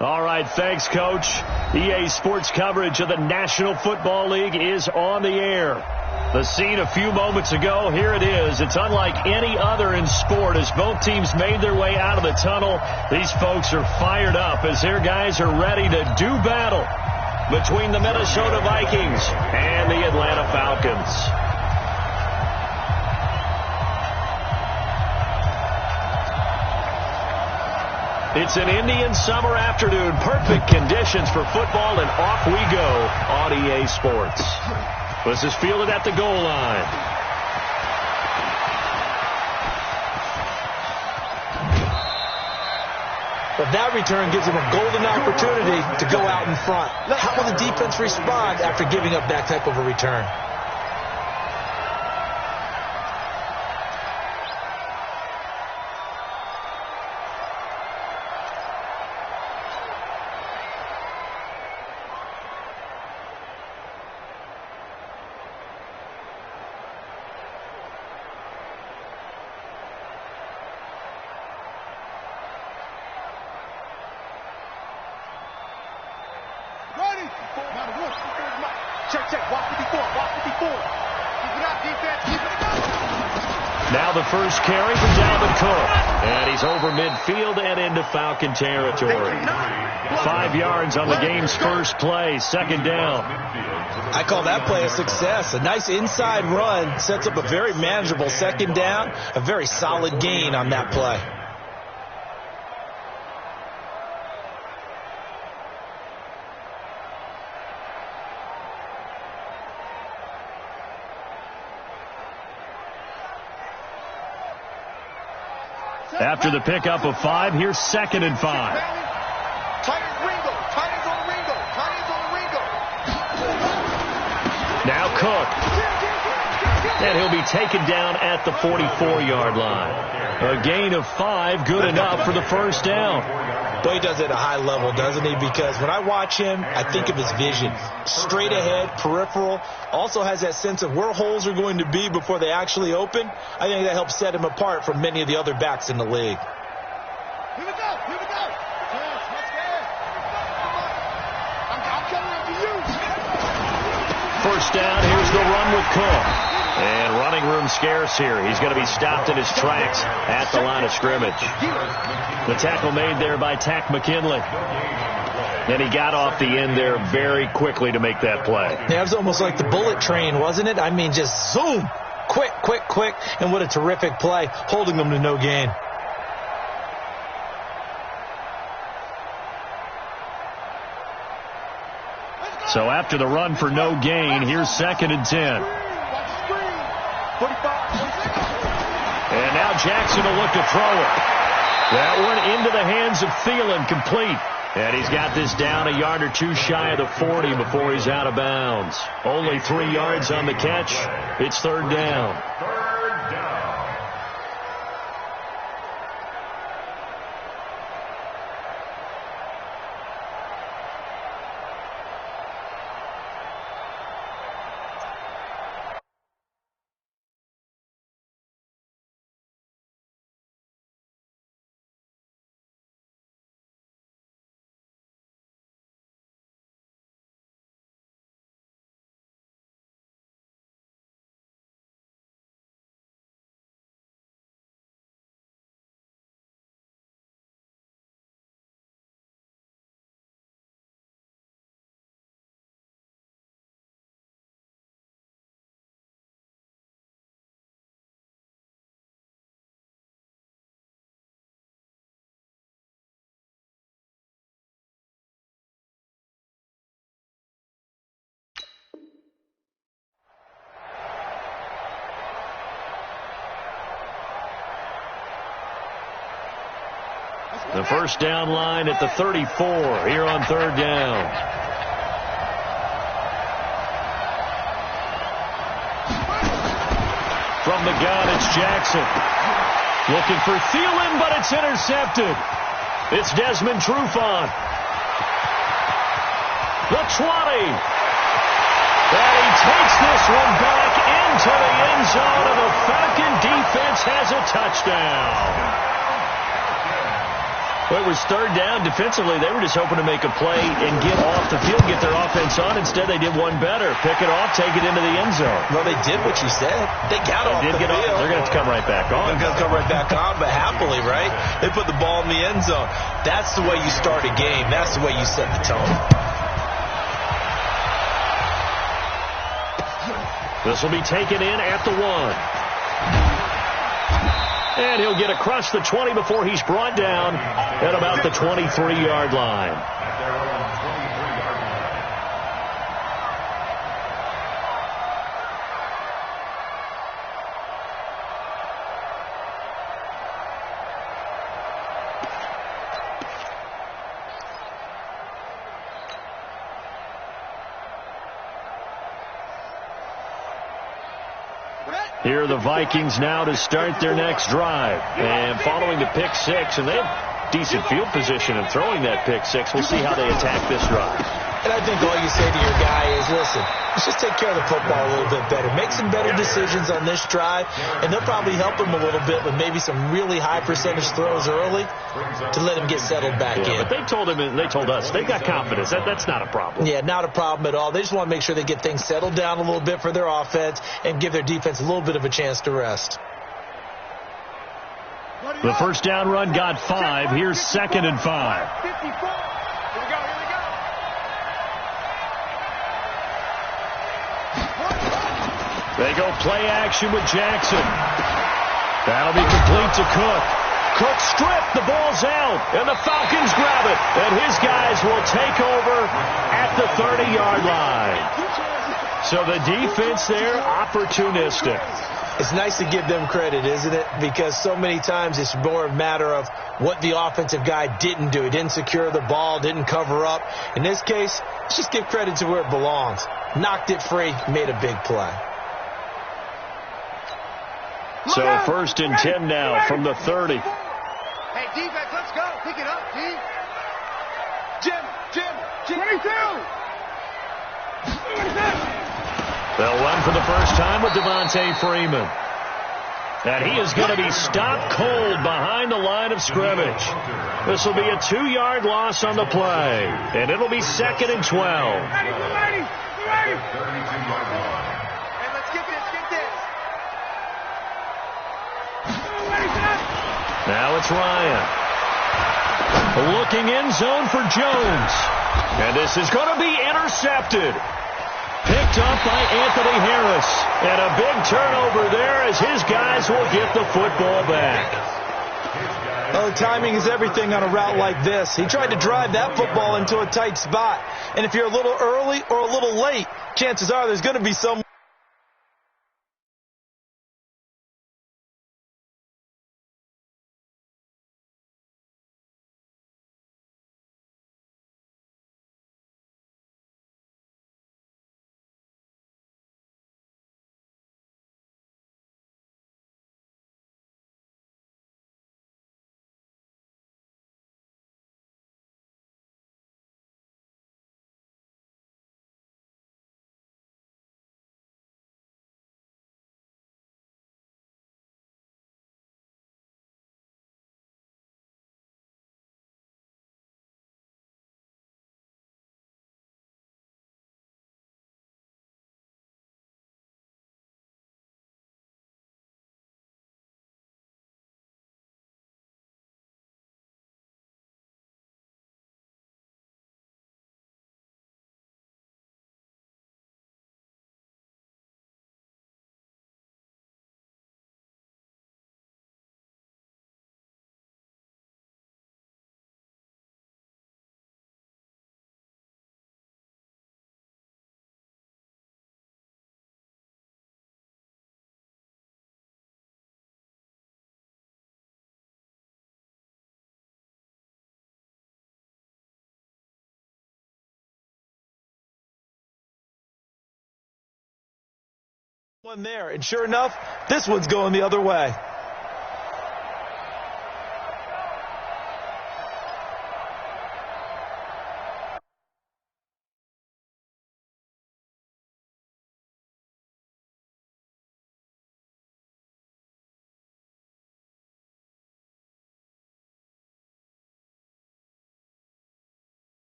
All right, thanks, Coach. EA Sports coverage of the National Football League is on the air. The scene a few moments ago, here it is. It's unlike any other in sport as both teams made their way out of the tunnel. These folks are fired up as their guys are ready to do battle between the Minnesota Vikings and the Atlanta Falcons. It's an Indian summer afternoon. Perfect conditions for football, and off we go on EA Sports. This is fielded at the goal line. But that return gives him a golden opportunity to go out in front. How will the defense respond after giving up that type of a return? Now the first carry from Dalvin Cook. And he's over midfield and into Falcon territory. 5 yards on the game's first play. Second down. I call that play a success. A nice inside run sets up a very manageable second down. A very solid gain on that play. After the pickup of 5, here's 2nd and 5. Now Cook. And he'll be taken down at the 44-yard line. A gain of 5, good enough for the first down. But he does it at a high level, doesn't he? Because when I watch him, I think of his vision. Straight ahead, peripheral. Also has that sense of where holes are going to be before they actually open. I think that helps set him apart from many of the other backs in the league. Here we go. Here we go. I'm coming up to you. First down, here's the run with Cook. And running room scarce here. He's going to be stopped in his tracks at the line of scrimmage. The tackle made there by Tack McKinley. And he got off the end there very quickly to make that play. Yeah, it was almost like the bullet train, wasn't it? I mean, just zoom. Quick, quick, quick. And what a terrific play, holding them to no gain. So after the run for no gain, here's 2nd and 10. And now Jackson will look to throw it. That one into the hands of Thielen, complete. And he's got this down a yard or two shy of the 40 before he's out of bounds. Only 3 yards on the catch. It's 3rd down. The first down line at the 34 here on 3rd down. From the gun, it's Jackson. Looking for Thielen, but it's intercepted. It's Desmond Trufant. The 20. And he takes this one back into the end zone, and the Falcon defense has a touchdown. Well, it was third down. Defensively, they were just hoping to make a play and get off the field, get their offense on. Instead, they did one better. Pick it off, take it into the end zone. Well, they did what you said. They got off the field. They're going to have to come right back on. They're going to come right back on, but happily, right? They put the ball in the end zone. That's the way you start a game. That's the way you set the tone. This will be taken in at the 1. And he'll get across the 20 before he's brought down at about the 23-yard line. Here are the Vikings now to start their next drive. And following the pick six, and they have decent field position in throwing that pick six. We'll see how they attack this drive. And I think all you say to your guy is, listen, let's just take care of the football a little bit better. Make some better decisions on this drive, and they'll probably help him a little bit with maybe some really high percentage throws early to let him get settled back in. But they told us they've got confidence. That's not a problem. Yeah, not a problem at all. They just want to make sure they get things settled down a little bit for their offense and give their defense a little bit of a chance to rest. The first down run got 5. Here's 2nd and 5. 54. Here we go. They go play action with Jackson. That'll be complete to Cook. Cook stripped. The ball's out. And the Falcons grab it. And his guys will take over at the 30-yard line. So the defense there, opportunistic. It's nice to give them credit, isn't it? Because so many times it's more a matter of what the offensive guy didn't do. He didn't secure the ball, didn't cover up. In this case, let's just give credit to where it belongs. Knocked it free, made a big play. So 1st and 10 now from the 30. Hey, defense, let's go. Pick it up, G. Jim. 22. They'll run for the first time with Devontae Freeman. And he is going to be stopped cold behind the line of scrimmage. This will be a 2-yard loss on the play. And it'll be 2nd and 12. Hey, let's get this. Now it's Ryan. Looking end zone for Jones. And this is going to be intercepted. Picked up by Anthony Harris. And a big turnover there as his guys will get the football back. Oh, timing is everything on a route like this. He tried to drive that football into a tight spot. And if you're a little early or a little late, chances are there's going to be some one there. And sure enough, this one's going the other way.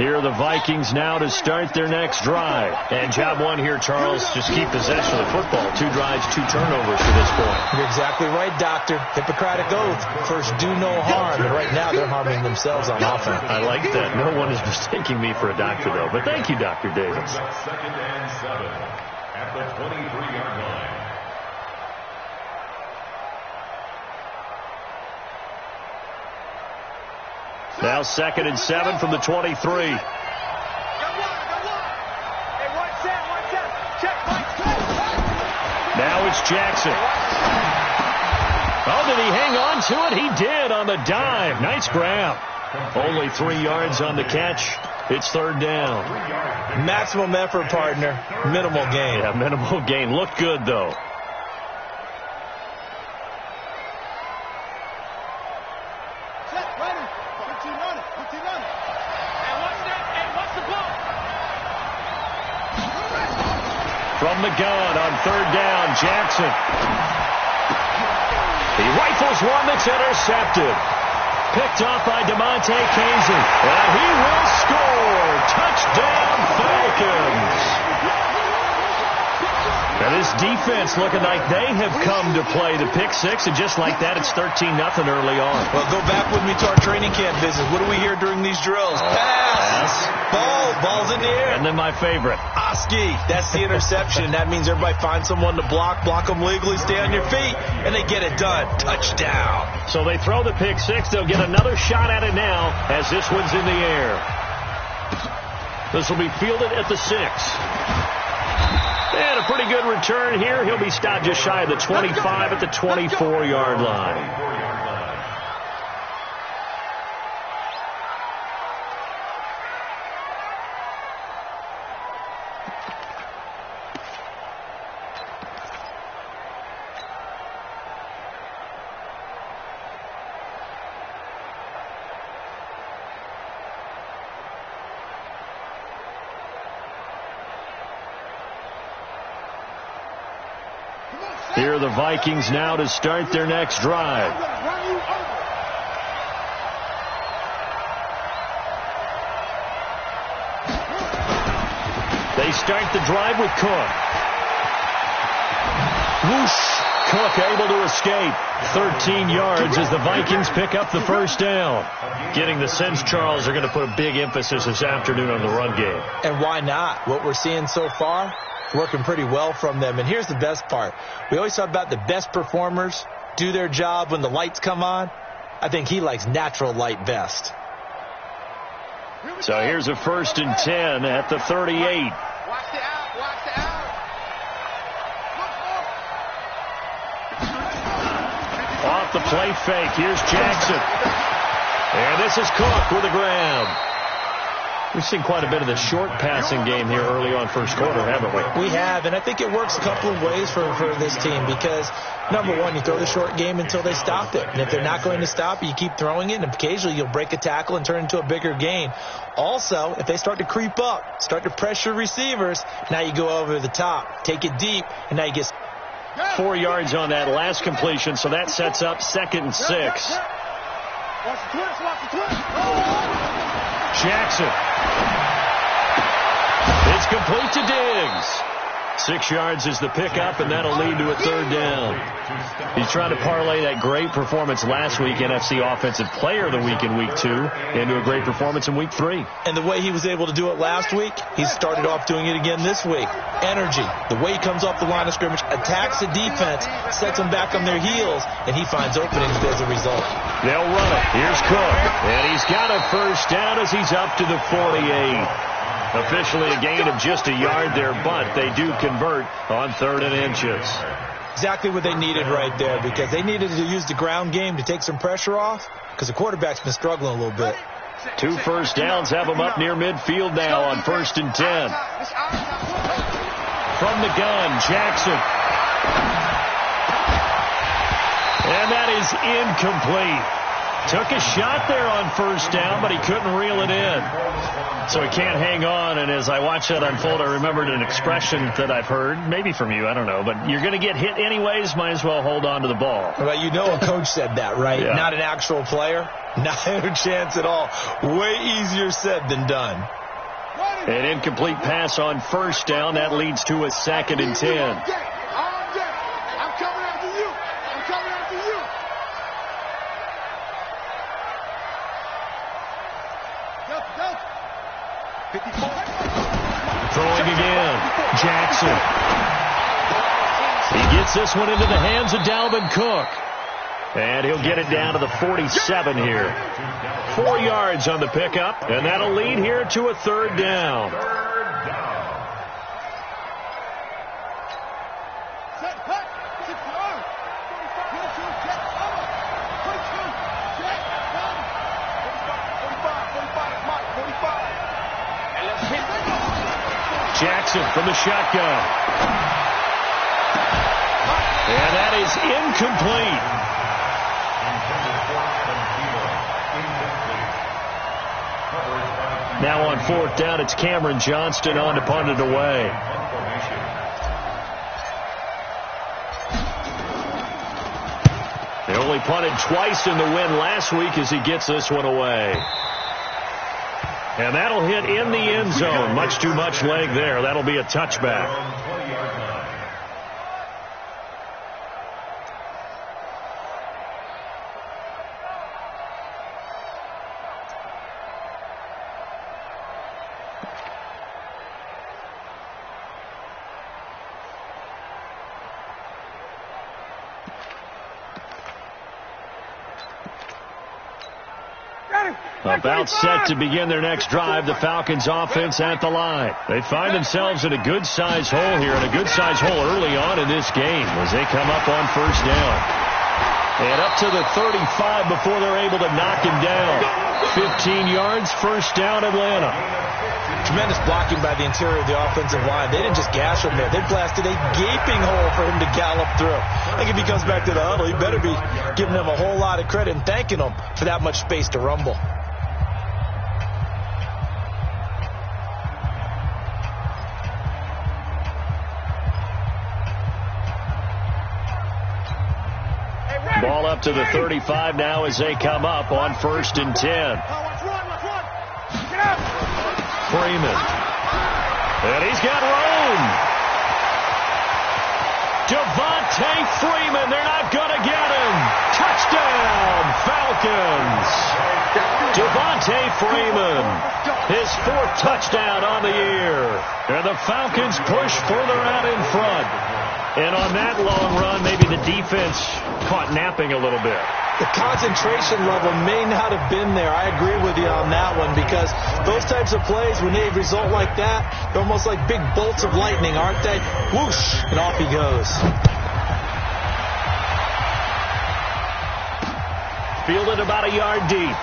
Here are the Vikings now to start their next drive. And job one here, Charles, just keep possession of the football. 2 drives, 2 turnovers to this point. You're exactly right, Doctor. Hippocratic oath. First, do no harm. And right now, they're harming themselves on offense. I like that. No one is mistaking me for a doctor, though. But thank you, Dr. Davis. 2nd and 7 at the 23-yard line. Now 2nd and 7 from the 23. Now it's Jackson. Oh, did he hang on to it? He did on the dive. Nice grab. Only 3 yards on the catch. It's 3rd down. Maximum effort, partner. Minimal gain. Yeah, minimal gain. Looked good, though. From the gun on 3rd down, Jackson. He rifles one that's intercepted. Picked off by DeMonte Casey. And he will score. Touchdown, Falcons. And this defense looking like they have come to play the pick 6. And just like that, it's 13-0 early on. Well, go back with me to our training camp visit. What do we hear during these drills? Pass. Ball's in the air. And then my favorite. Oski. That's the interception. That means everybody finds someone to block them legally, stay on your feet, and they get it done. Touchdown. So they throw the pick 6. They'll get another shot at it now as this one's in the air. This will be fielded at the 6. And a pretty good return here. He'll be stopped just shy of the 25 at the 24-yard line. Here are the Vikings now to start their next drive. They start the drive with Cook. Whoosh! Cook able to escape. 13 yards as the Vikings pick up the 1st down. Getting the sense, Charles, they're going to put a big emphasis this afternoon on the run game. And why not? What we're seeing so far, working pretty well from them. And here's the best part. We always talk about the best performers do their job when the lights come on. I think he likes natural light best. So here's a 1st and 10 at the 38. Watch the out. Watch the out. Off the play fake. Here's Jackson. And this is Cook with a grab. We've seen quite a bit of the short passing game here early on first quarter, haven't we? We have, and I think it works a couple of ways for this team because, number one, you throw the short game until they stop it. And if they're not going to stop it, you keep throwing it, and occasionally you'll break a tackle and turn it into a bigger gain. Also, if they start to creep up, start to pressure receivers, now you go over the top, take it deep, and now you get 4 yards on that last completion, so that sets up 2nd and 6. Watch the twist. Watch the twist. Jackson. It's complete to Diggs. 6 yards is the pickup, and that'll lead to a 3rd down. He's trying to parlay that great performance last week, NFC Offensive Player of the Week in Week 2, into a great performance in Week 3. And the way he was able to do it last week, he started off doing it again this week. Energy, the way he comes off the line of scrimmage, attacks the defense, sets them back on their heels, and he finds openings as a result. They'll run it. Here's Cook, and he's got a 1st down as he's up to the 48. Officially a gain of just a yard there, but they do convert on 3rd and inches. Exactly what they needed right there, because they needed to use the ground game to take some pressure off, because the quarterback's been struggling a little bit. 2 first downs have them up near midfield now on 1st and 10. From the gun, Jackson. And that is incomplete. Took a shot there on first down, but he couldn't reel it in. So he can't hang on, and as I watched that unfold, I remembered an expression that I've heard, maybe from you, I don't know, but you're going to get hit anyways, might as well hold on to the ball. Well, you know a coach said that, right? Yeah. Not an actual player. Not a chance at all. Way easier said than done. An incomplete pass on first down. That leads to a 2nd and 10. I'm coming after you. I'm coming after you. Go. 54. Throwing again. Jackson. He gets this one into the hands of Dalvin Cook. And he'll get it down to the 47 here. 4 yards on the pickup, and that'll lead here to a 3rd down. Jackson from the shotgun. And that is incomplete. Now on 4th down, it's Cameron Johnston on to punt it away. They only punted twice in the win last week as he gets this one away. And that'll hit in the end zone. Much too much leg there. That'll be a touchback. About set to begin their next drive, the Falcons offense at the line. They find themselves in a good-sized hole here, and a good-sized hole early on in this game as they come up on first down. And up to the 35 before they're able to knock him down. 15 yards, first down, Atlanta. Tremendous blocking by the interior of the offensive line. They didn't just gash him there. They blasted a gaping hole for him to gallop through. I think if he comes back to the huddle, he better be giving them a whole lot of credit and thanking them for that much space to rumble. Ball up to the 35 now as they come up on 1st and 10. Freeman. And he's got room. Devontae Freeman. They're not going to get him. Touchdown, Falcons. Devontae Freeman. His 4th touchdown on the year. And the Falcons push further out in front. And on that long run, maybe the defense caught napping a little bit. The concentration level may not have been there. I agree with you on that one because those types of plays, when they result like that, they're almost like big bolts of lightning, aren't they? Whoosh, and off he goes. Fielded about a yard deep.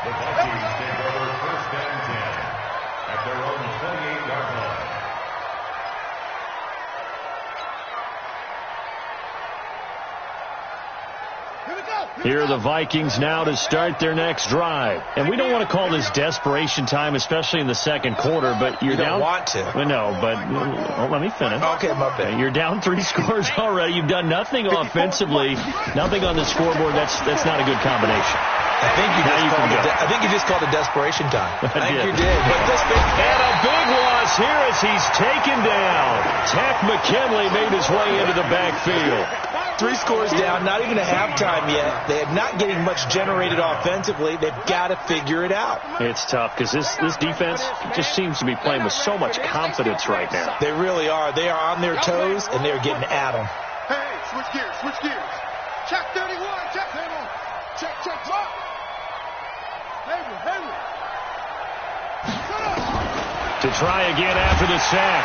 The Vikings take over 1st and 10 at their own 28-yard line. Here are the Vikings now to start their next drive. And we don't want to call this desperation time, especially in the 2nd quarter, but you're down. You don't want to. Well, no, but well, let me finish. Okay, my bad. You're down 3 scores already. You've done nothing offensively, nothing on the scoreboard. That's not a good combination. I think you just called it desperation time. I think you did. But and a big loss here as he's taken down. Tack McKinley made his way into the backfield. 3 scores down, not even a halftime yet. They are not getting much generated offensively. They've got to figure it out. It's tough because this defense just seems to be playing with so much confidence right now. They really are. They are on their toes, and they're getting at them. Hey, switch gears. Check 31, check 31. Check, mark. Henry. To try again after the sack.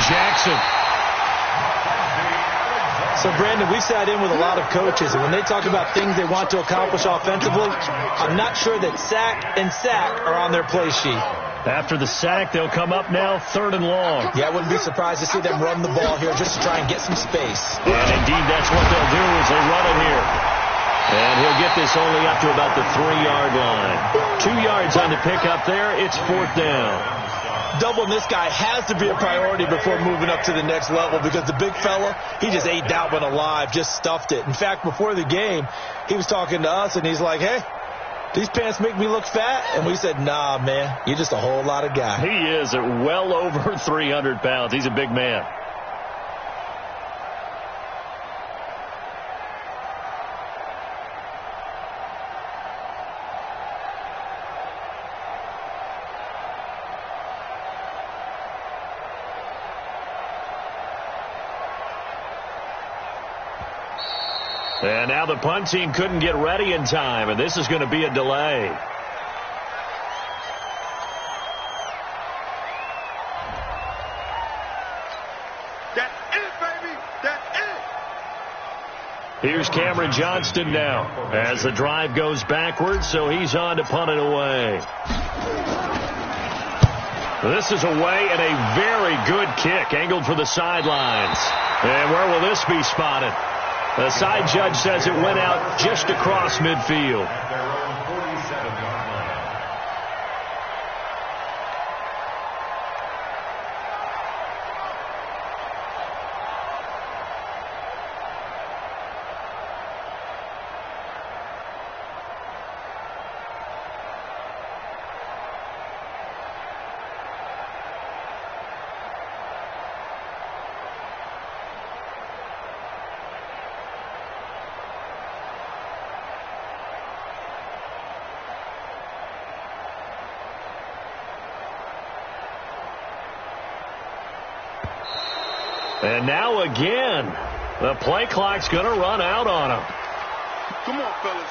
Jackson. So, Brandon, we sat in with a lot of coaches, and when they talk about things they want to accomplish offensively, I'm not sure that sack and sack are on their play sheet. After the sack, they'll come up now 3rd and long. Yeah, I wouldn't be surprised to see them run the ball here just to try and get some space. And indeed, that's what they'll do as they run it here. And he'll get this only up to about the 3-yard line. 2 yards on the pickup there. It's 4th down. Doubling this guy has to be a priority before moving up to the next level because the big fella, he just ate that one alive, just stuffed it. In fact, before the game, he was talking to us, and he's like, hey, these pants make me look fat. And we said, nah, man, you're just a whole lot of guy. He is at well over 300 pounds. He's a big man. And now the punt team couldn't get ready in time, and this is going to be a delay. That's it, baby. That's it. Here's Cameron Johnston now as the drive goes backwards, so he's on to punt it away. This is away and a very good kick, angled for the sidelines. And where will this be spotted? The side judge says it went out just across midfield. At their own 47-yard line. And now again, the play clock's going to run out on him. Come on, fellas.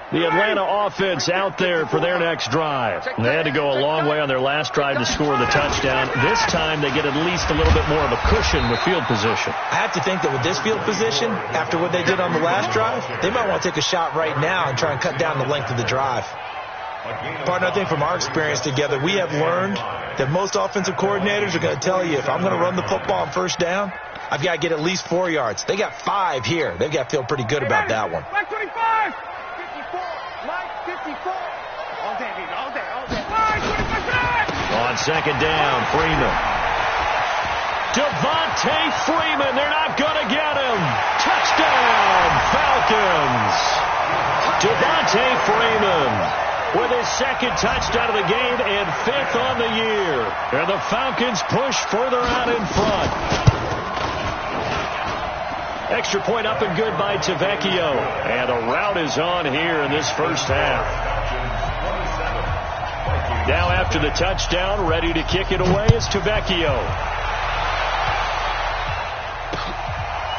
The Atlanta offense out there for their next drive. They had to go a long way on their last drive to score the touchdown. This time they get at least a little bit more of a cushion with field position. I have to think that with this field position, after what they did on the last drive, they might want to take a shot right now and try and cut down the length of the drive. Partner, I think from our experience together, we have learned that most offensive coordinators are going to tell you, if I'm going to run the football on 1st down, I've got to get at least 4 yards. They got 5 here. They've got to feel pretty good about that one. 25. 54. All day, baby. All day. 25. On 2nd down, Freeman. Devontae Freeman, they're not going to get him. Touchdown, Falcons. Devontae Freeman with his 2nd touchdown of the game and 5th on the year. And the Falcons push further out in front. Extra point up and good by Tavecchio. And a rout is on here in this first half. Now after the touchdown, ready to kick it away is Tavecchio.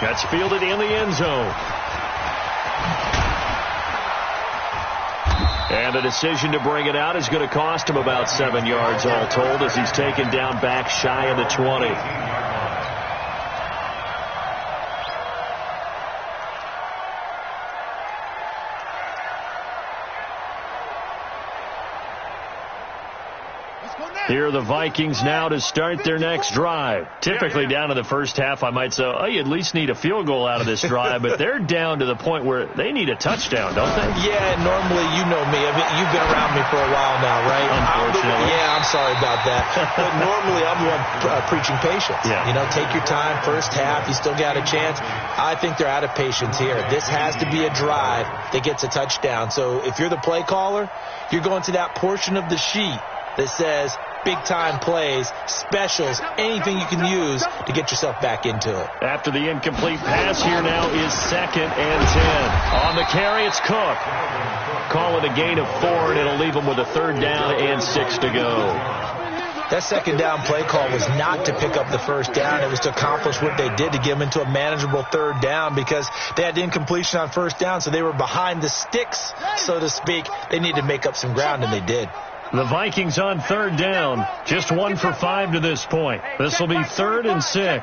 That's fielded in the end zone. And the decision to bring it out is going to cost him about 7 yards all told as he's taken down back shy of the 20. Here are the Vikings now to start their next drive. Typically down in the first half, I might say, oh, you at least need a field goal out of this drive, but they're down to the point where they need a touchdown, don't they? Yeah, normally, you know me. I mean, you've been around me for a while now, right? Unfortunately. I'm sorry about that. But normally, I'm the one preaching patience. Yeah. You know, take your time, first half, you still got a chance. I think they're out of patience here. This has to be a drive that gets a touchdown. So if you're the play caller, you're going to that portion of the sheet that says big-time plays, specials, anything you can use to get yourself back into it. After the incomplete pass, here now is 2nd and 10. On the carry, it's Cook. Call it a gain of 4, and it'll leave them with a 3rd down and 6 to go. That 2nd down play call was not to pick up the 1st down. It was to accomplish what they did to get them into a manageable 3rd down because they had incompletion on 1st down, so they were behind the sticks, so to speak. They needed to make up some ground, and they did. The Vikings on 3rd down. Just 1 for 5 to this point. This will be 3rd and 6. Hey,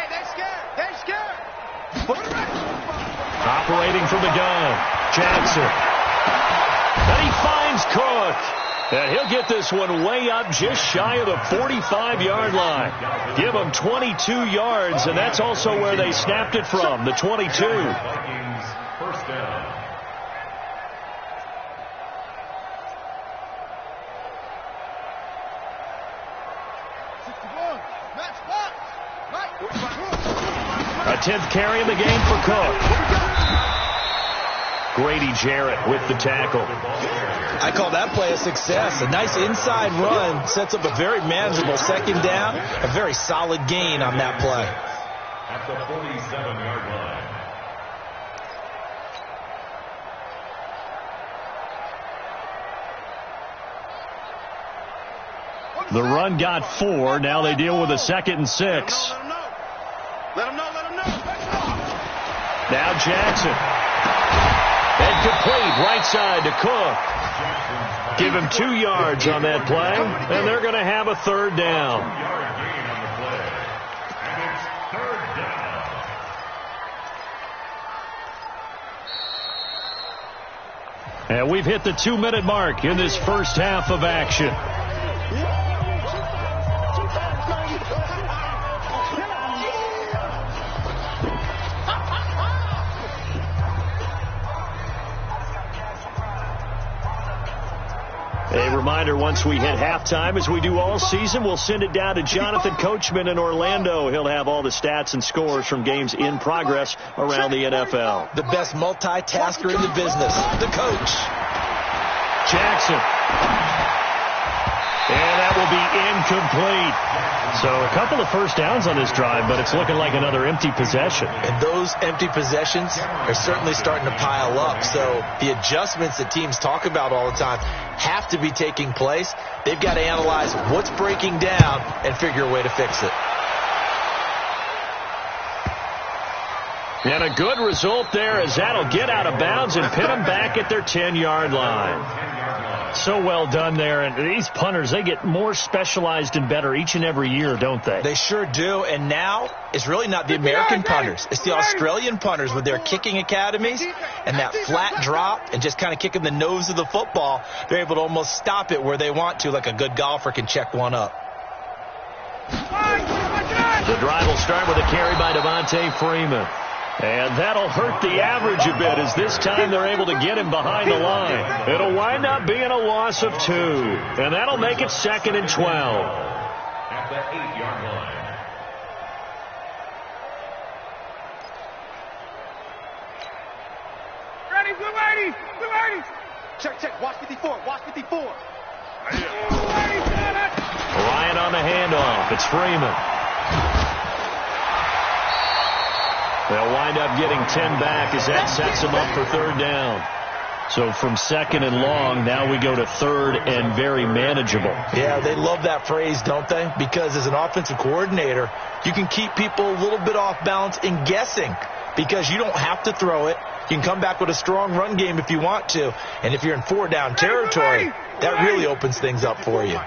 that's separating from the gun. Jackson. And he finds Cook. And he'll get this one way up just shy of the 45-yard line. Give him 22 yards, and that's also where they snapped it from, the 22. Vikings first down. A 10th carry in the game for Cook. Grady Jarrett with the tackle. I call that play a success. A nice inside run sets up a very manageable second down. A very solid gain on that play. At the 47-yard line. The run got 4. Now they deal with a 2nd and 6. Let him know. Now Jackson. And complete right side to Cook. Give him 2 yards on that play, and they're going to have a 3rd down. Yard gain on the play. And it's 3rd down. And we've hit the 2-minute mark in this first half of action. A reminder, once we hit halftime, as we do all season, we'll send it down to Jonathan Coachman in Orlando. He'll have all the stats and scores from games in progress around the NFL. The best multitasker in the business, the coach. Jackson. And that will be incomplete. So a couple of first downs on this drive, but it's looking like another empty possession. And those empty possessions are certainly starting to pile up. So the adjustments that teams talk about all the time have to be taking place. They've got to analyze what's breaking down and figure a way to fix it. And a good result there, as that'll get out of bounds and pin them back at their 10-yard line. So well done there. And these punters, they get more specialized and better each and every year, don't they? They sure do. And now it's really not the American punters. It's the Australian punters with their kicking academies and that flat drop and just kind of kicking the nose of the football. They're able to almost stop it where they want to, like a good golfer can check one up. The drive will start with a carry by Devontae Freeman. And that'll hurt the average a bit, as this time they're able to get him behind the line. It'll wind up being a loss of 2. And that'll make it 2nd and 12. At the 8-yard line. Ready, blue 80. Check. Watch 54. Ryan on the handoff. It's Freeman. They'll wind up getting 10 back as that sets them up for 3rd down. So from 2nd and long, now we go to 3rd and very manageable. Yeah, they love that phrase, don't they? Because as an offensive coordinator, you can keep people a little bit off balance in guessing because you don't have to throw it. You can come back with a strong run game if you want to. And if you're in 4-down territory, that really opens things up for you. All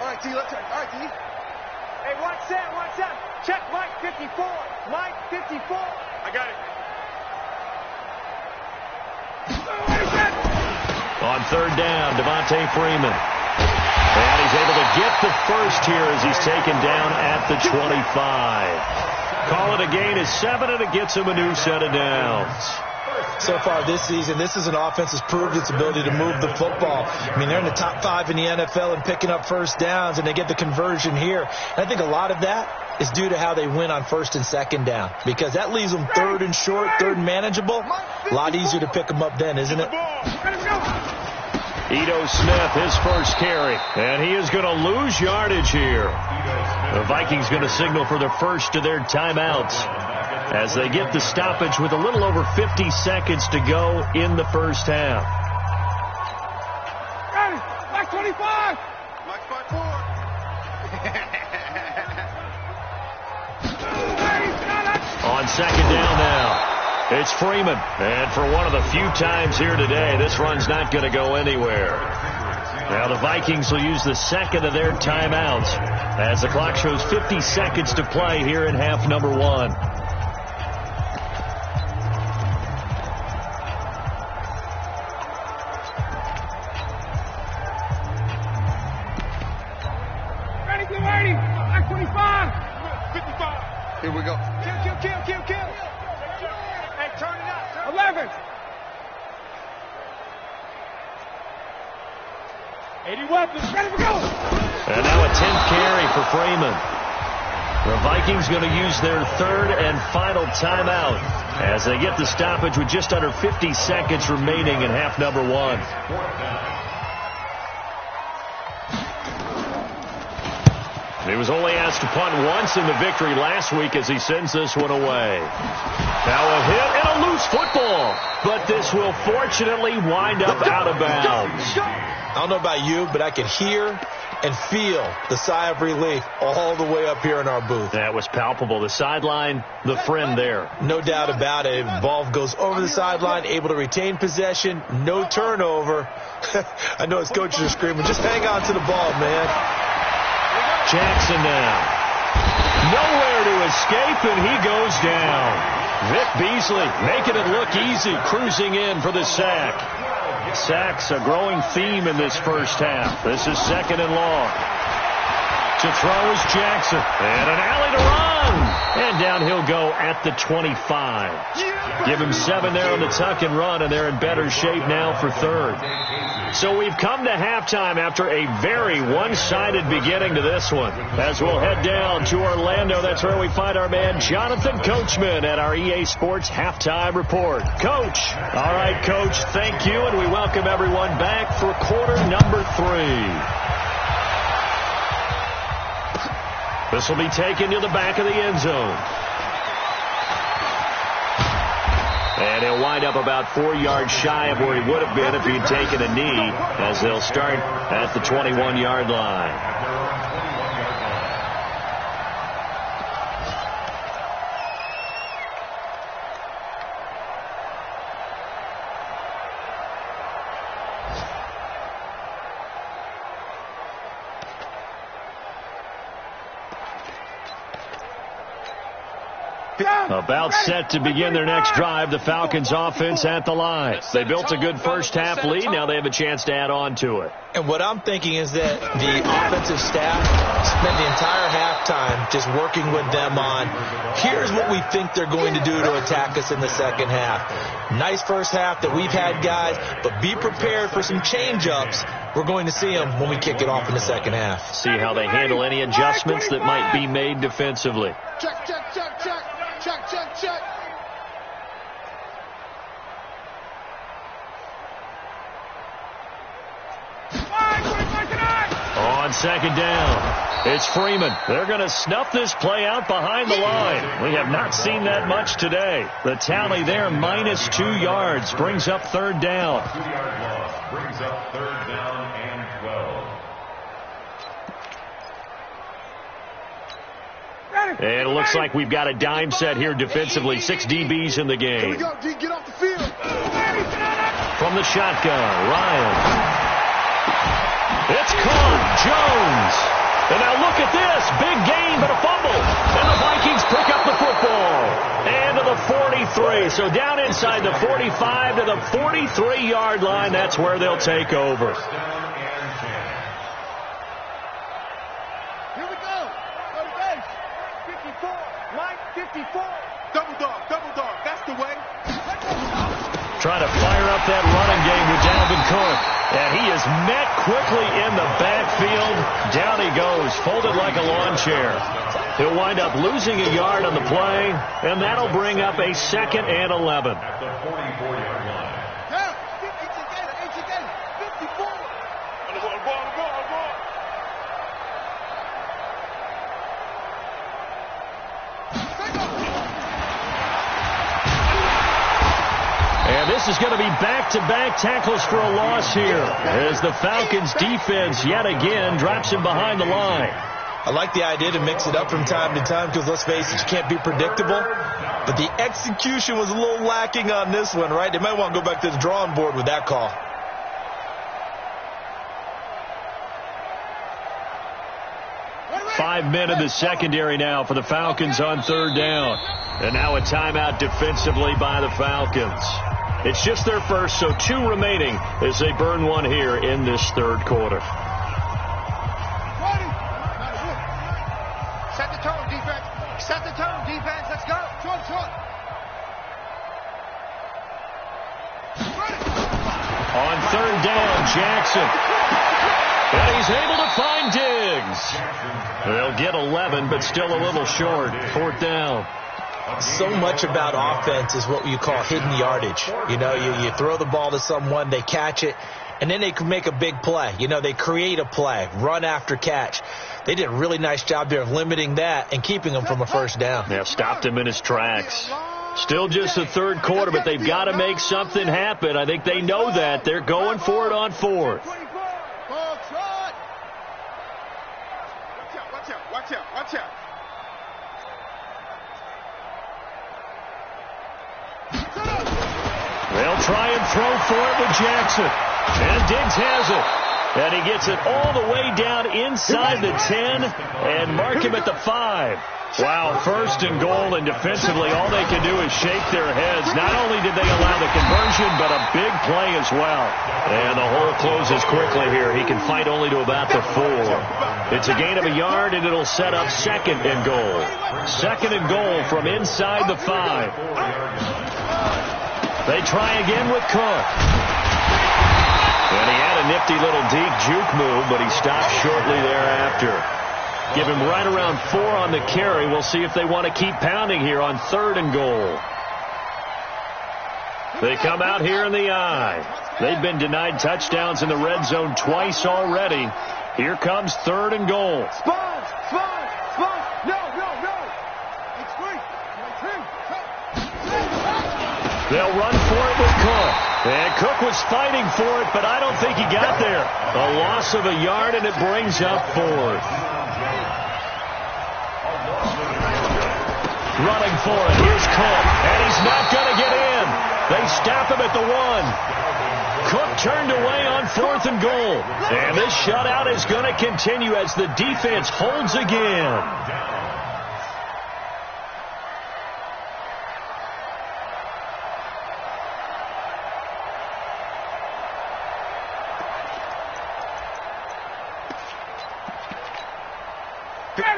right, T, let's turn. All right, T. Hey, watch that. Check Mike 54. Mike 54. I got it. On 3rd down, Devontae Freeman. And he's able to get the first here as he's taken down at the 25. Call it a gain of 7, and it gets him a new set of downs. So far this season, this is an offense that's proved its ability to move the football. I mean, they're in the top 5 in the NFL and picking up first downs, and they get the conversion here. And I think a lot of that is due to how they win on 1st and 2nd down, because that leaves them 3rd and short, 3rd and manageable. A lot easier to pick them up then, isn't it? Ito Smith, his first carry, and he is going to lose yardage here. The Vikings going to signal for the first of their timeouts as they get the stoppage with a little over 50 seconds to go in the first half. Ready, Mike 25. Mike 54. On 2nd down now. It's Freeman, and for one of the few times here today, this run's not going to go anywhere. Now the Vikings will use the 2nd of their timeouts as the clock shows 50 seconds to play here in half number 1. 25. 55. Here we go. Kill. Hey, turn it up. 11. 80 weapons. Ready to go. And now a 10th carry for Freeman. The Vikings going to use their third and final timeout as they get the stoppage with just under 50 seconds remaining in half number one. He was only asked to punt once in the victory last week as he sends this one away. Now a hit and a loose football, but this will fortunately wind up out of bounds. I don't know about you, but I can hear and feel the sigh of relief all the way up here in our booth. That was palpable. The sideline, the friend there. No doubt about it. Ball goes over the sideline, able to retain possession, no turnover. I know his coaches are screaming, just hang on to the ball, man. Jackson now. Nowhere to escape, and he goes down. Vic Beasley making it look easy, cruising in for the sack. Sacks a growing theme in this first half. This is second and long. To throw is Jackson. And an alley to run. And down he'll go at the 25. Give him 7 there on the tuck and run, and they're in better shape now for third. So we've come to halftime after a very one-sided beginning to this one. As we'll head down to Orlando, that's where we find our man Jonathan Coachman at our EA Sports Halftime Report. Coach. All right, Coach, thank you, and we welcome everyone back for quarter number 3. This will be taken to the back of the end zone. And he'll wind up about 4 yards shy of where he would have been if he'd taken a knee, as they'll start at the 21-yard line. About set to begin their next drive, the Falcons offense at the line. They built a good first half lead. Now they have a chance to add on to it. And what I'm thinking is that the offensive staff spent the entire halftime just working with them on, here's what we think they're going to do to attack us in the second half. Nice first half that we've had, guys, but be prepared for some change-ups. We're going to see them when we kick it off in the second half. See how they handle any adjustments that might be made defensively. Check. On second down, it's Freeman. They're going to snuff this play out behind the line. We have not seen that much today. The tally there, minus 2 yards, brings up third down. 2-yard loss brings up third down and 12. And it looks like we've got a dime set here defensively. 6 DBs in the game. Here we go, D. Get off the field. From the shotgun, Ryan. It's caught. Jones. And now look at this. Big gain, but a fumble. And the Vikings pick up the football. And to the 43. So down inside the 45 to the 43-yard line. That's where they'll take over. Here we go. Go to base. 54. Mike, 54. Double dog. That's the way. Trying to fire up that running game with Dalvin Cook. And he is met quickly in the backfield. Down he goes, folded like a lawn chair. He'll wind up losing a yard on the play, and that'll bring up a 2nd and 11. At the 44-yard line. Yeah, 54. On the ball. And this is going to be back-to-back tackles for a loss here as the Falcons defense yet again drops him behind the line. I like the idea to mix it up from time to time because, let's face it, you can't be predictable. But the execution was a little lacking on this one, right? They might want to go back to the drawing board with that call. Five men in the secondary now for the Falcons on third down. And now a timeout defensively by the Falcons. It's just their first, so 2 remaining as they burn one here in this third quarter. Set the tone, defense. Set the tone, defense. Let's go. Short. On third down, Jackson. And he's able to find Diggs. They'll get 11, but still a little short. Fourth down. So much about offense is what you call hidden yardage. You know, you throw the ball to someone, they catch it, and then they can make a big play. You know, they create a play, run after catch. They did a really nice job there of limiting that and keeping him from a first down. Yeah, stopped him in his tracks. Still just the third quarter, but they've got to make something happen. I think they know that. They're going for it on fourth. Watch out. They'll try and throw for it with Jackson. And Diggs has it. And he gets it all the way down inside the 10 and mark him at the 5. Wow, first and goal, and defensively all they can do is shake their heads. Not only did they allow the conversion, but a big play as well. And the hole closes quickly here. He can fight only to about the 4. It's a gain of a yard, and it'll set up second and goal. Second and goal from inside the 5. They try again with Cook. And he had a nifty little deep juke move, but he stopped shortly thereafter. Give him right around 4 on the carry. We'll see if they want to keep pounding here on third and goal. They come out here in the eye. They've been denied touchdowns in the red zone twice already. Here comes third and goal. Spawns. No. It's free. They'll run for it with Cook. And Cook was fighting for it, but I don't think he got there. A loss of a yard, and it brings up fourth. Running for it. Here's Cook. And he's not going to get in. They stop him at the 1. Cook turned away on fourth and goal. And this shutout is going to continue as the defense holds again.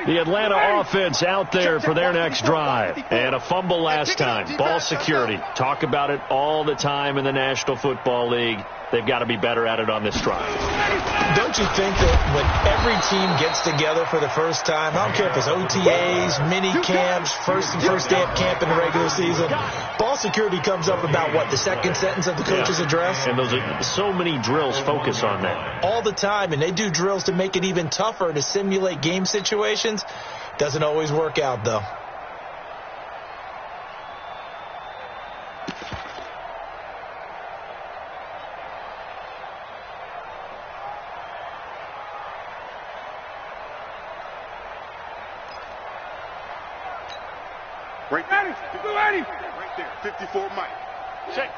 The Atlanta offense out there for their next drive. And a fumble last time. Ball security. Talk about it all the time in the National Football League. They've got to be better at it on this drive. Don't you think that when every team gets together for the first time, I don't care if it's OTAs, mini camps, first day of camp in the regular season, ball security comes up about, what, the second sentence of the coach's address? And those are so many drills focus on that. All the time, and they do drills to make it even tougher to simulate game situations. Doesn't always work out, though. Right there. Go at him. Right there. 54 Mike. Check.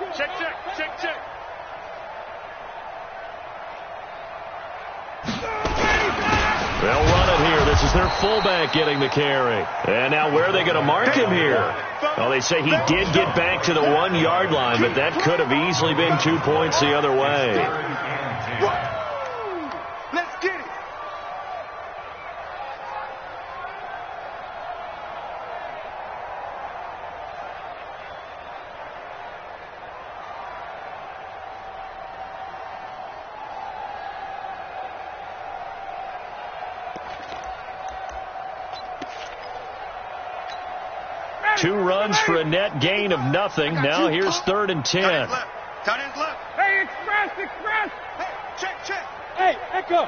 They'll run it here. This is their fullback getting the carry. And now where are they going to mark him here? Well, they say he did get back to the 1-yard line, but that could have easily been 2 points the other way. Let's get it. Two runs for a net gain of nothing. Now here's third and 10. Tight end left. Hey, express. Hey, check. Hey, Echo.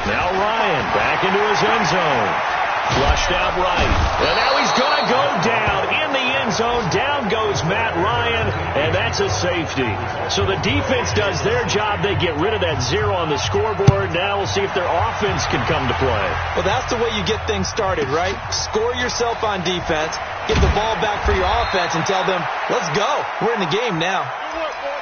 Now Ryan back into his end zone. Flushed out right. And now he's going to go down in the end zone. Down goes Matt Ryan, and that's a safety. So the defense does their job. They get rid of that 0 on the scoreboard. Now we'll see if their offense can come to play. Well, that's the way you get things started, right? Score yourself on defense, get the ball back for your offense, and tell them, let's go. We're in the game now. Good work, boys.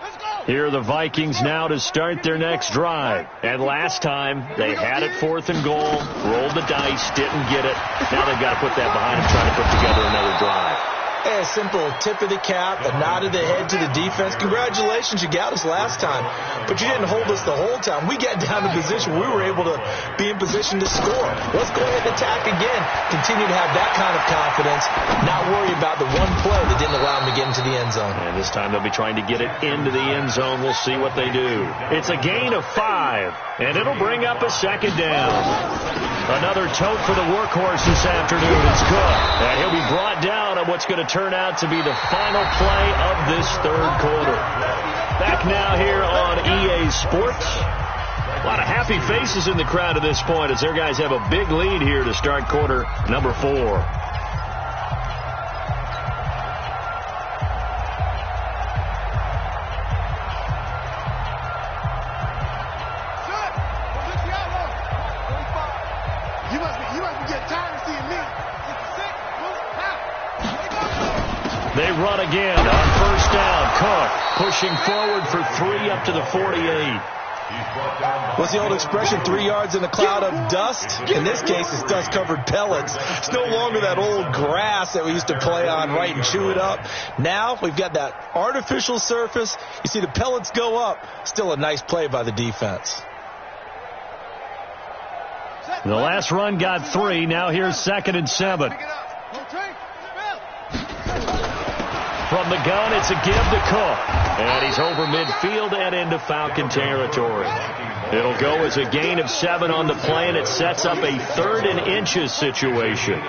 Let's go. Here are the Vikings now to start their next drive. And last time, they had it 4th and goal, rolled the dice, didn't get it. Now they've got to put that behind them, trying to put together another drive. A simple tip of the cap, a nod of the head to the defense. Congratulations, you got us last time, but you didn't hold us the whole time. We got down to position. We were able to be in position to score. Let's go ahead and attack again. Continue to have that kind of confidence, not worry about the one play that didn't allow them to get into the end zone. And this time they'll be trying to get it into the end zone. We'll see what they do. It's a gain of 5, and it'll bring up a 2nd down. Another tote for the workhorse this afternoon is Cook. And he'll be brought down on what's going to turn out to be the final play of this 3rd quarter. Back now here on EA Sports. A lot of happy faces in the crowd at this point as their guys have a big lead here to start quarter number 4. They run again on 1st down. Cook pushing forward for 3 up to the 48. What's the old expression, 3 yards in a cloud of dust? In this case, it's dust-covered pellets. It's no longer that old grass that we used to play on, right, and chew it up. Now we've got that artificial surface. You see the pellets go up. Still a nice play by the defense. The last run got 3. Now here's 2nd and 7. From the gun, it's a give to Cook. And he's over midfield and into Falcon territory. It'll go as a gain of 7 on the play, and it sets up a 3rd and inches situation.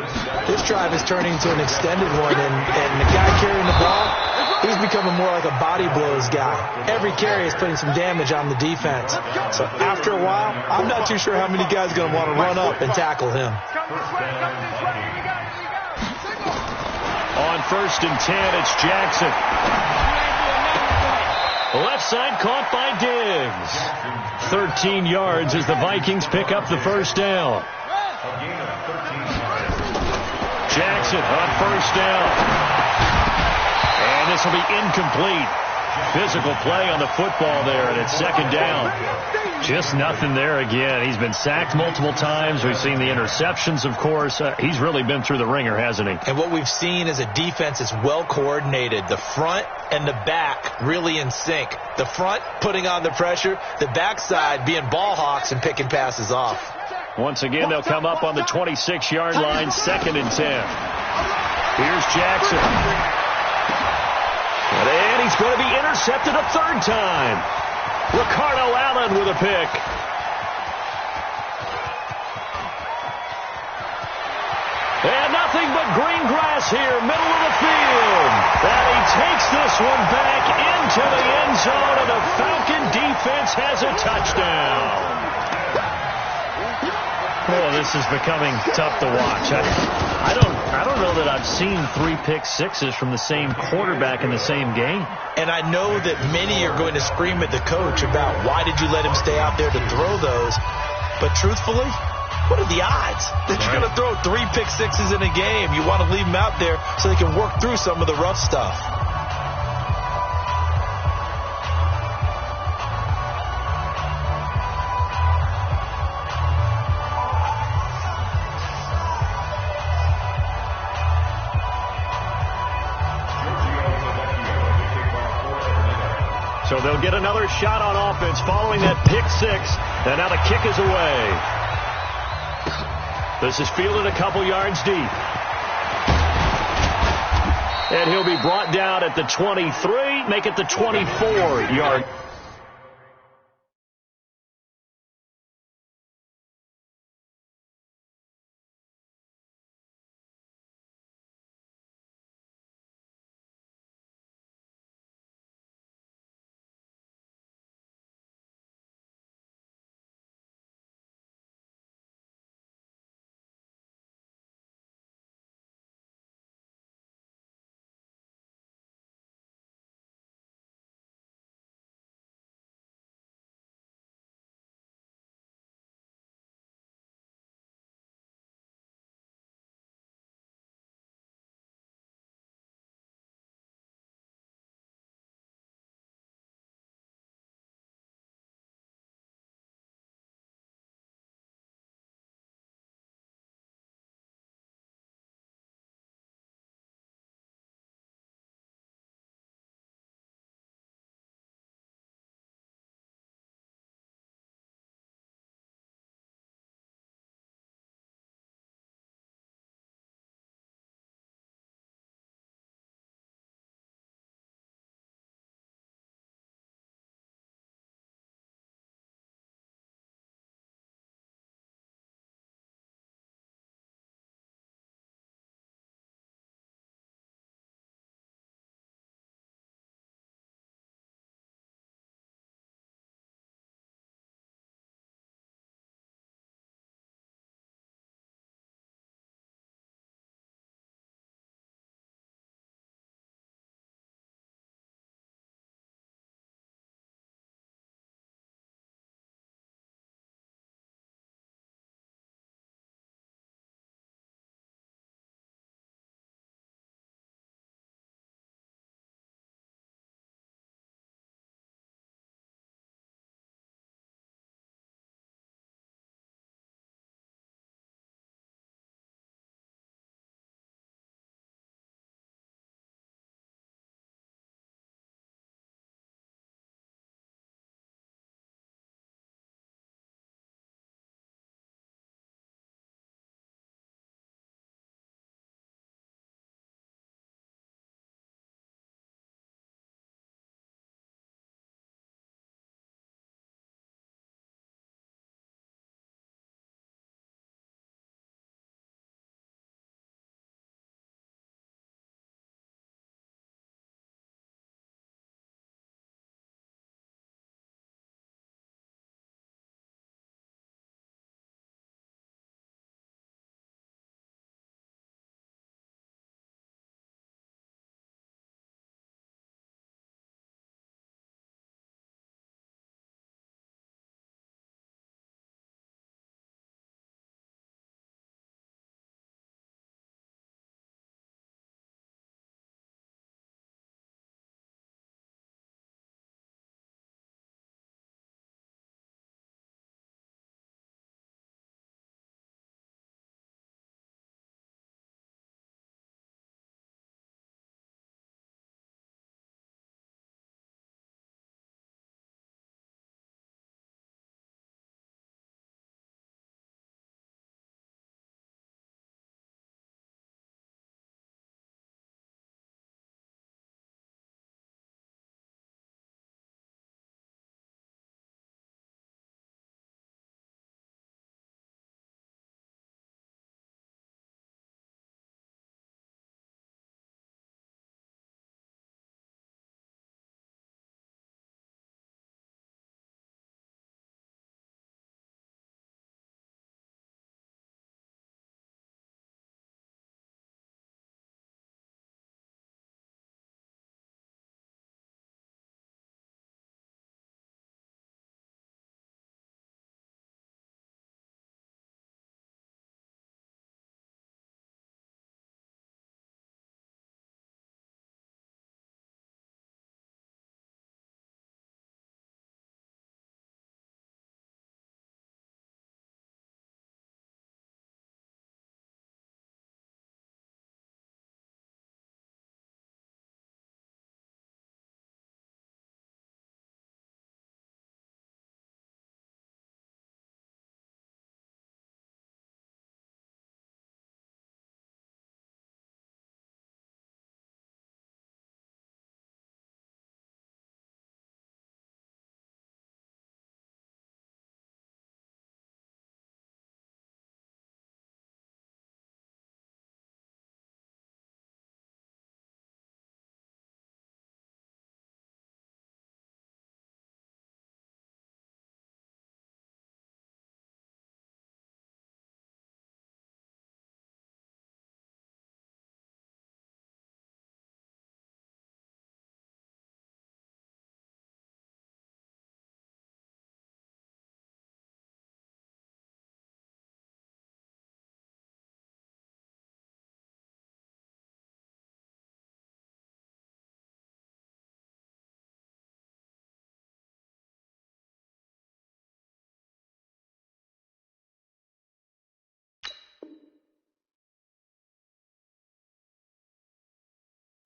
This drive is turning into an extended one, and the guy carrying the ball, he's becoming more like a body blows guy. Every carry is putting some damage on the defense. So after a while, I'm not too sure how many guys are going to want to run up and tackle him. On 1st and 10, it's Jackson. Left side caught by Diggs. 13 yards as the Vikings pick up the 1st down. Jackson on 1st down. And this will be incomplete. Physical play on the football there, and it's 2nd down. Just nothing there again. He's been sacked multiple times. We've seen the interceptions, of course. He's really been through the ringer, hasn't he? And what we've seen is a defense that's well coordinated. The front and the back really in sync. The front putting on the pressure, the backside being ball hawks and picking passes off. Once again, they'll come up on the 26-yard line, 2nd and 10. Here's Jackson. And he's going to be intercepted a 3rd time. Ricardo Allen with a pick. And nothing but green grass here, middle of the field. And he takes this one back into the end zone, and the Falcon defense has a touchdown. Oh, this is becoming tough to watch. I don't know that I've seen 3 pick-sixes from the same quarterback in the same game. And I know that many are going to scream at the coach about why did you let him stay out there to throw those. But truthfully, what are the odds that you're going to throw 3 pick-sixes in a game? You want to leave them out there so they can work through some of the rough stuff. So they'll get another shot on offense following that pick-6, and now the kick is away. This is fielded a couple yards deep. And he'll be brought down at the 23, make it the 24-yard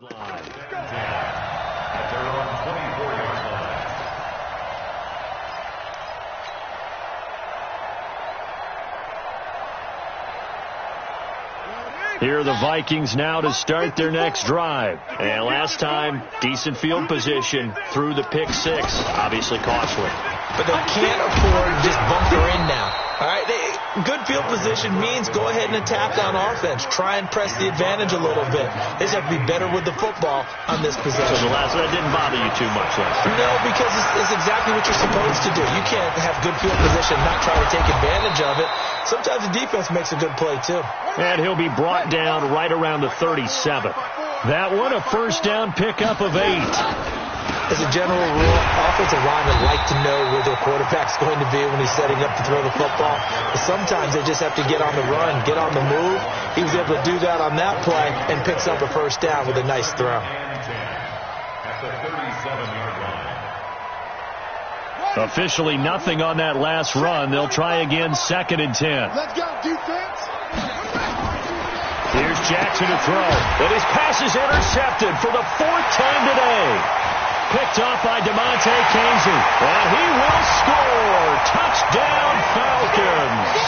At their own 24-yard line. Here are the Vikings now to start their next drive. And last time, decent field position through the pick six. Obviously costly. But they can't afford to just bunker in now. All right, good field position means go ahead and attack on offense. Try and press the advantage a little bit. They just have to be better with the football on this possession. So that didn't bother you too much last time? No, because it's exactly what you're supposed to do. You can't have good field position and not try to take advantage of it. Sometimes the defense makes a good play, too. And he'll be brought down right around the 37. That one, a first down pickup of 8. As a general rule, offensive linemen like to know where their quarterback's going to be when he's setting up to throw the football. But sometimes they just have to get on the run, get on the move. He was able to do that on that play and picks up a first down with a nice throw. At the 37-yard line. Officially nothing on that last run. They'll try again, 2nd and 10. Let's go, defense. Here's Jackson to throw. But his pass is intercepted for the 4th time today. Picked off by DeMonte Casey. And he will score. Touchdown, Falcons.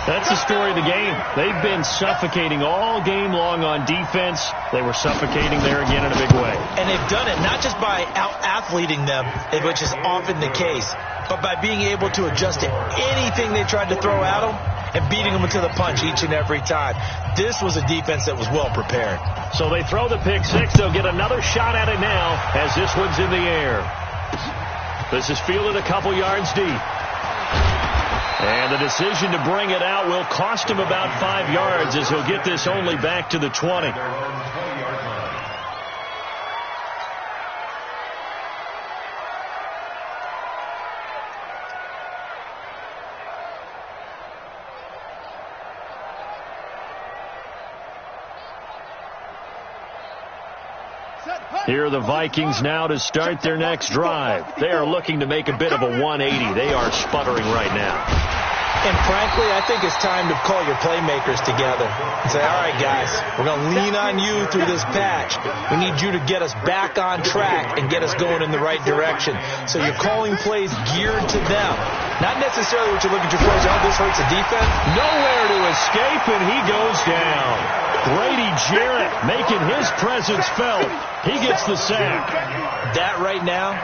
That's the story of the game. They've been suffocating all game long on defense. They were suffocating there again in a big way. And they've done it not just by out-athleting them, which is often the case, but by being able to adjust to anything they tried to throw at them and beating them to the punch each and every time. This was a defense that was well prepared. So they throw the pick six. They'll get another shot at it now as this one's in the air. This is fielded a couple yards deep. And the decision to bring it out will cost him about 5 yards as he'll get this only back to the 20. Here are the Vikings now to start their next drive. They are looking to make a bit of a 180. They are sputtering right now. And frankly, I think it's time to call your playmakers together and say, all right, guys, we're going to lean on you through this patch. We need you to get us back on track and get us going in the right direction. So you're calling plays geared to them. Not necessarily what you look at your plays, oh, this hurts the defense. Nowhere to escape, and he goes down. Grady Jarrett making his presence felt. He gets the sack. That right now,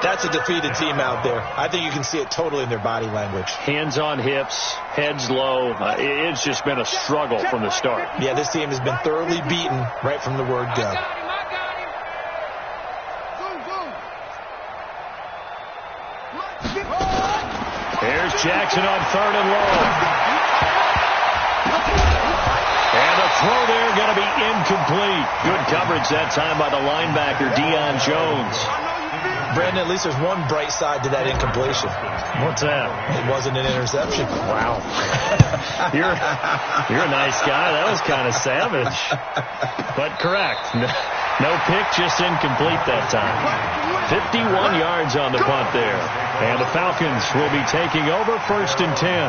that's a defeated team out there. I think you can see it totally in their body language. Hands on hips, heads low. It's just been a struggle from the start. Yeah, this team has been thoroughly beaten right from the word go. Here's Jackson on 3rd and long. And the throw there going to be incomplete. Good coverage that time by the linebacker, Deion Jones. Brandon, at least there's one bright side to that incompletion. What's that? It wasn't an interception. Wow. You're a nice guy. That was kind of savage. But correct. No pick, just incomplete that time. 51 yards on the punt there. And the Falcons will be taking over 1st and 10.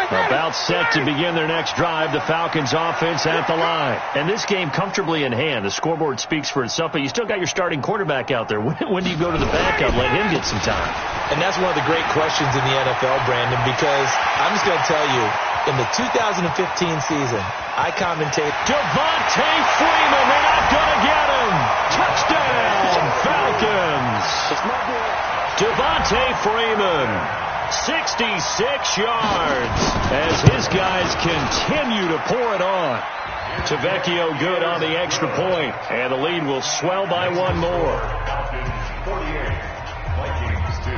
About set to begin their next drive, the Falcons offense at the line. And this game comfortably in hand. The scoreboard speaks for itself, but you still got your starting quarterback out there. When do you go to the backup, let him get some time? And that's one of the great questions in the NFL, Brandon, because I'm just going to tell you, in the 2015 season, I commentate. Devontae Freeman, they're not going to get him. Touchdown, Falcons. Devontae Freeman. 66 yards as his guys continue to pour it on. Tavecchio good on the extra point, and the lead will swell by one more. 48, Vikings 2.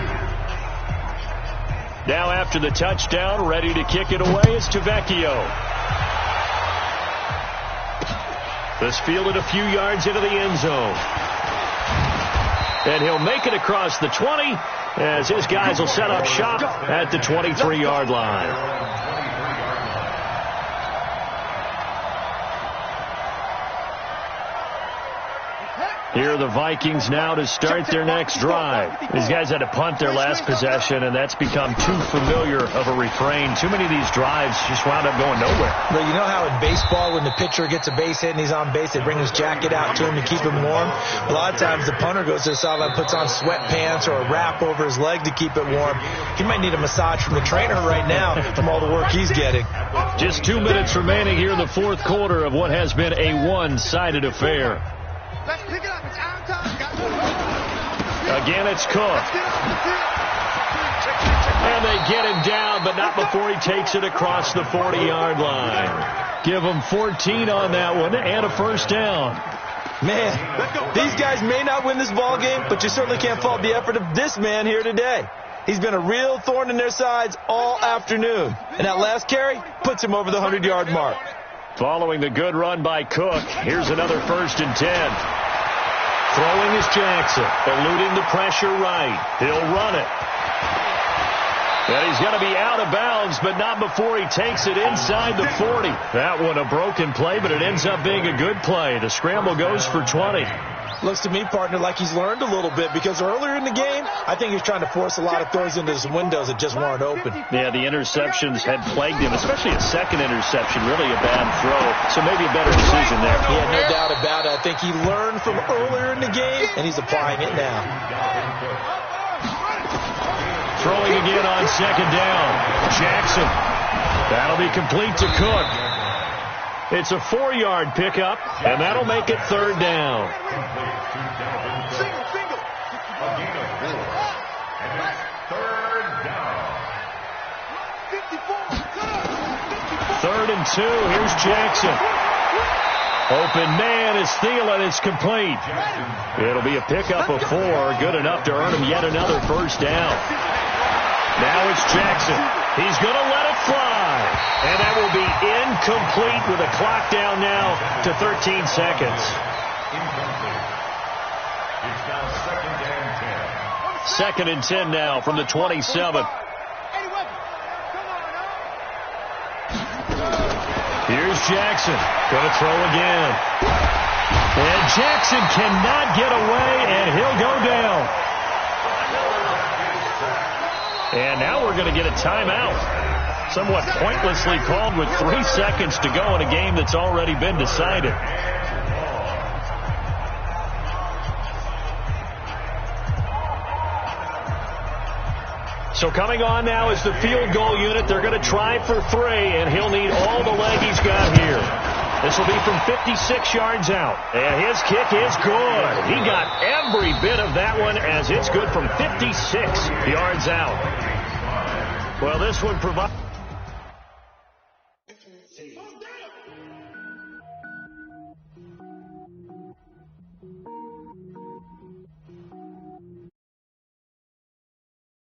Now after the touchdown, ready to kick it away is Tavecchio. This fielded a few yards into the end zone. And he'll make it across the 20 as his guys will set up shop at the 23-yard line. Here are the Vikings now to start their next drive. These guys had to punt their last possession, and that's become too familiar of a refrain. Too many of these drives just wound up going nowhere. But you know how in baseball, when the pitcher gets a base hit and he's on base, they bring his jacket out to him to keep him warm? A lot of times the punter goes to the sideline, puts on sweatpants or a wrap over his leg to keep it warm. He might need a massage from the trainer right now from all the work he's getting. Just 2 minutes remaining here in the fourth quarter of what has been a one-sided affair. Let's pick it up. It's our time. Again, it's Cook. And they get him down, but not before he takes it across the 40-yard line. Give him 14 on that one and a first down. Man, these guys may not win this ball game, but you certainly can't fault the effort of this man here today. He's been a real thorn in their sides all afternoon. And that last carry puts him over the 100-yard mark. Following the good run by Cook, here's another 1st and 10. Throwing is Jackson, eluding the pressure right. He'll run it. And he's going to be out of bounds, but not before he takes it inside the 40. That one a broken play, but it ends up being a good play. The scramble goes for 20. Looks to me, partner, like he's learned a little bit, because earlier in the game, I think he was trying to force a lot of throws into his windows that just weren't open. Yeah, the interceptions had plagued him, especially a second interception, really a bad throw. So maybe a better decision there. Yeah, no doubt about it. I think he learned from earlier in the game, and he's applying it now. Throwing again on 2nd down. Jackson. That'll be complete to Cook. It's a 4-yard pickup, and that'll make it 3rd down. Single. A gain of 4. And it's 3rd down. 3rd and 2. Here's Jackson. Open man is Thielen. It's complete. It'll be a pickup of 4. Good enough to earn him yet another first down. Now it's Jackson. He's going to let it fly. And that will be incomplete with a clock down now to 13 seconds. Incomplete. It's now 2nd and 10. 2nd and 10 now from the 27. Here's Jackson. Going to throw again. And Jackson cannot get away, and he'll go down. And now we're going to get a timeout. Somewhat pointlessly called with 3 seconds to go in a game that's already been decided. So coming on now is the field goal unit. They're going to try for 3, and he'll need all the leg he's got here. This will be from 56 yards out. And his kick is good. He got every bit of that one as it's good from 56 yards out. Well, this one provides...